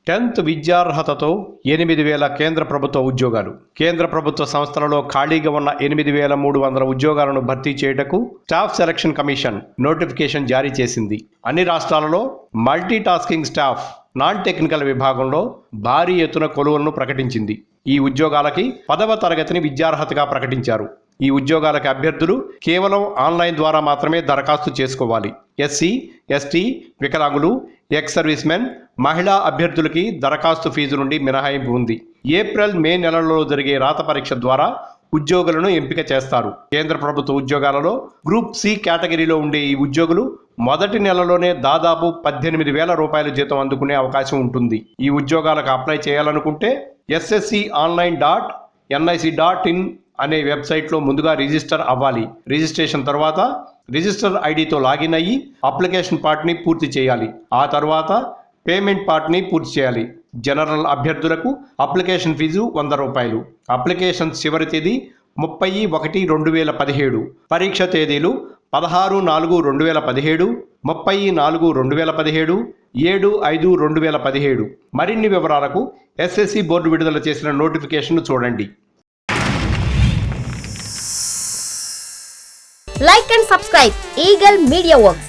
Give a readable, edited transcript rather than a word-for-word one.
10th విద్యార్హతతో 8,000 కేంద్ర ప్రభుత్వ ఉద్యోగాలు. కేంద్ర ప్రభుత్వ సంస్థలలో ఖాళీగా ఉన్న 8,300 ఉద్యోగాలను భర్తీ చేయుటకు స్టాఫ్ సెలక్షన్ కమిషన్ నోటిఫికేషన్ జారీ చేసింది. అన్ని రాష్ట్రాలలో multi tasking staff non technical విభాగంలో భారీ ఎత్తున కొలువులను ప్రకటించింది. ఈ ఉద్యోగాలకి 10వ తరగతిని విద్యార్హతగా ప్రకటించారు. ఈ ఉద్యోగాలకు అభ్యర్థులు కేవలం ఆన్లైన్ ద్వారా మాత్రమే దరఖాస్తు చేసుకోవాలి. ఎస్సీ, ఎస్టీ, వికలాంగులు, ఎక్స్ సర్వీస్ మెన్, మహిళా అభ్యర్థులకి దరఖాస్తు ఫీజు నుండి మినహాయింపు ఉంది. ఏప్రిల్, మే నెలల్లో జరిగే రాత పరీక్ష ద్వారా ఉద్యోగులను ఎంపిక చేస్తారు. కేంద్ర ప్రభుత్వ ఉద్యోగాలలో గ్రూప్ సి కేటగిరీలో ఉండే ఈ ఉద్యోగులు మొదటి నెలలోనే దాదాపు 18,000 రూపాయల జీతం అందుకునే అవకాశం ఉంటుంది. ఈ ఉద్యోగాలకు అప్లై చేయాలనుకుంటే ssc.online.nic.in అనే వెబ్సైట్లో ముందుగా రిజిస్టర్ అవ్వాలి. రిజిస్ట్రేషన్ తర్వాత రిజిస్టర్ ఐడితో లాగిన్ అయ్యి అప్లికేషన్ పార్ట్ని పూర్తి చేయాలి. ఆ తర్వాత పేమెంట్ పార్ట్ని పూర్తి చేయాలి. జనరల్ అభ్యర్థులకు అప్లికేషన్ ఫీజు 100 రూపాయలు. అప్లికేషన్ చివరి తేదీ 30/1/2017. పరీక్ష తేదీలు 16/4/2017, 30/4/2017, 7/5/2017. మరిన్ని వివరాలకు SSC బోర్డు విడుదల చేసిన నోటిఫికేషన్ చూడండి. Like and subscribe Eagle Media Works.